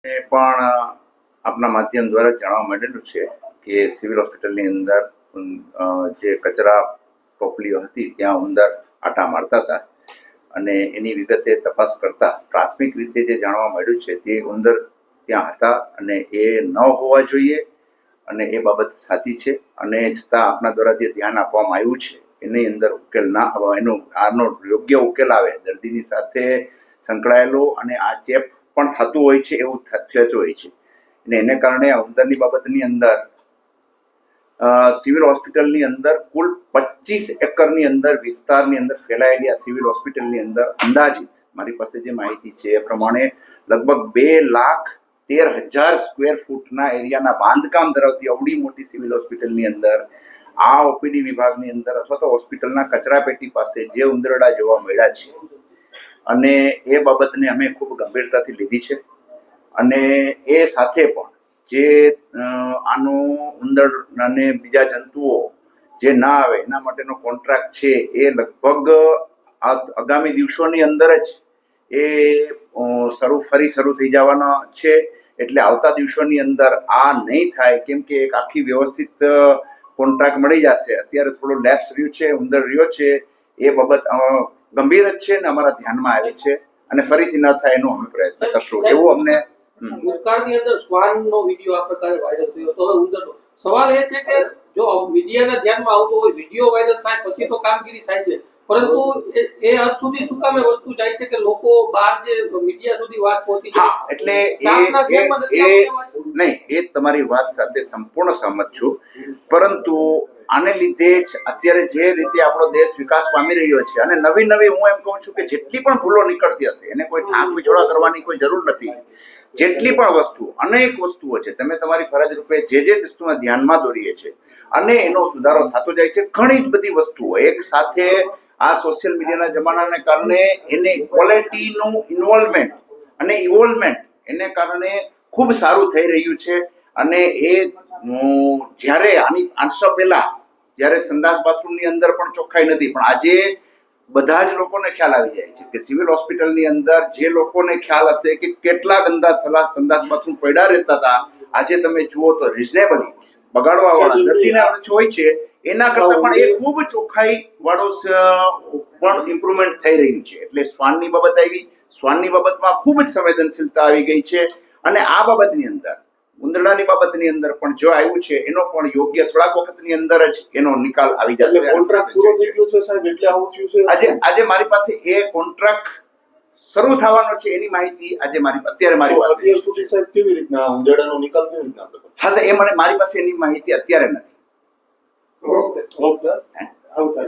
પણ આપના માધ્યમ દ્વારા જાણવા મળેલું છે કે સિવિલ હોસ્પિટલની અંદર જે કચરા ટોપલીઓ હતી ત્યાં ઉંદર આટા મારતા હતા અને એની વિગતે તપાસ કરતા પ્રાથમિક રીતે જે જાણવા મળ્યું છે તે ઉંદર ત્યાં હતા અને એ ન હોવા જોઈએ અને એ બાબત સાચી છે અને છતાં આપના દ્વારા જે ધ્યાન આપવામાં આવ્યું છે એની અંદર ઉકેલ ના આનો યોગ્ય ઉકેલ આવે દર્દીની સાથે સંકળાયેલો અને આ ચેપ પણ થતું હોય છે એવું થતું હોય છે અને એને કારણે આ ઉંદરની બાબતની અંદર સિવિલ હોસ્પિટલની અંદર કુલ 25 એકરની અંદર વિસ્તારની અંદર ફેલાયેલી આ સિવિલ હોસ્પિટલની અંદર અંદાજિત મારી પાસે જે માહિતી છે એ પ્રમાણે લગભગ 2,13,000 સ્ક્વેર ફૂટના એરિયાના બાંધકામ ધરાવતી અવડી મોટી સિવિલ હોસ્પિટલની અંદર આ ઓપીડી વિભાગની અંદર અથવા તો હોસ્પિટલના કચરા પેટી પાસે જે ઉંદરડા જોવા મળ્યા છે અને એ બાબતને અમે ખૂબ ગંભીરતાથી લીધી છે અને એ સાથે પણ જે આનો ઉંદર અને બીજા જંતુઓ જે ના આવે એના માટેનો કોન્ટ્રાક્ટ છે એ લગભગ આગામી દિવસોની અંદર જ એ ફરી શરૂ થઈ જવાના છે એટલે આવતા દિવસોની અંદર આ નહીં થાય કેમ કે એક આખી વ્યવસ્થિત કોન્ટ્રાક્ટ મળી જશે. અત્યારે થોડો લેપ્સ રહ્યું છે, ઉંદર રહ્યો છે, એ બાબત ગંભીર જ છે ને અમારા ધ્યાનમાં આવી છે અને ફરીથી ન થાય એનો અમે પ્રયત્ન કરશું એવું અમને. ભૂતકાળની અંદર શ્વાનનો વિડીયો આ પ્રકારે વાયરલ થયો તો હવે ઉંદરનો સવાલ એ છે કે જો મીડિયાના ધ્યાનમાં આવતો હોય વિડીયો વાયરલ થાય પછી તો કામગીરી થાય છે પરંતુ એ હદ સુધી શું કામ વસ્તુ જાય છે કે લોકો બહાર જે મીડિયા સુધી વાત પહોંચી જાય એટલે નહીં એ તમારી વાત સાથે સંપૂર્ણ સહમત છું પરંતુ આને લીધે જ અત્યારે જે રીતે આપણો દેશ વિકાસ પામી રહ્યો છે અને નવી હું એમ કહું છું કે જેટલી પણ ભૂલો નીકળતી હશે એને કોઈ ઠાક વિછોડા કરવાની કોઈ જરૂર નથી. જેટલી પણ વસ્તુ અનેક વસ્તુઓ છે તમે તમારી ફરજ રૂપે જે વસ્તુમાં ધ્યાનમાં દોરીએ છે અને એનો સુધારો થતો જાય છે. ઘણી જ બધી વસ્તુઓ એક સાથે આ સોશિયલ મીડિયાના જમાનાને કારણે એની ક્વોલિટીનું ઇન્વોલ્વમેન્ટ અને ઇવોલ્વમેન્ટ એને કારણે ખૂબ સારું થઈ રહ્યું છે અને એ જ્યારે આંસો પહેલા જ્યારે સંડાસ બાથરૂમની અંદર પણ ચોખ્ખાઈ નથી પણ આજે બધા જ લોકોને ખ્યાલ આવી જાય છે કે સિવિલ હોસ્પિટલની અંદર જે લોકોને ખ્યાલ હશે કે કેટલા ગંદા સંડાસ બાથરૂમ પડ્યા રહેતા હતા આજે તમે જુઓ તો રિઝનેબલી બગાડવા વાળા દર્દીને હોય છે એના કરતા પણ એ ખૂબ ચોખ્ખાઈ વાળો પણ ઇમ્પ્રુવમેન્ટ થઈ રહ્યું છે. એટલે શ્વાનની બાબત આવી, શ્વાનની બાબતમાં ખૂબ જ સંવેદનશીલતા આવી ગઈ છે અને આ બાબતની અંદર ઉંદરડાની બાબતની અંદર પણ જો આવ્યું છે એનો પણ યોગ્ય થોડાક વખતની અંદર જ એનો નિકાલ આવી જશે. કોન્ટ્રાક્ટ પૂરો થઈ ગયો છે સાહેબ એટલે આવું થયું છે. આજે મારી પાસે એ કોન્ટ્રાક્ટ શરૂ થવાનો છે એની માહિતી અત્યારે મારી પાસે અત્યાર સુધી સાહેબ કેવી રીતના ઉંદરડાનો નિકાલ કેવી રીતના? હા એ મારી પાસે એની માહિતી અત્યારે નથી. ઓકે આવતા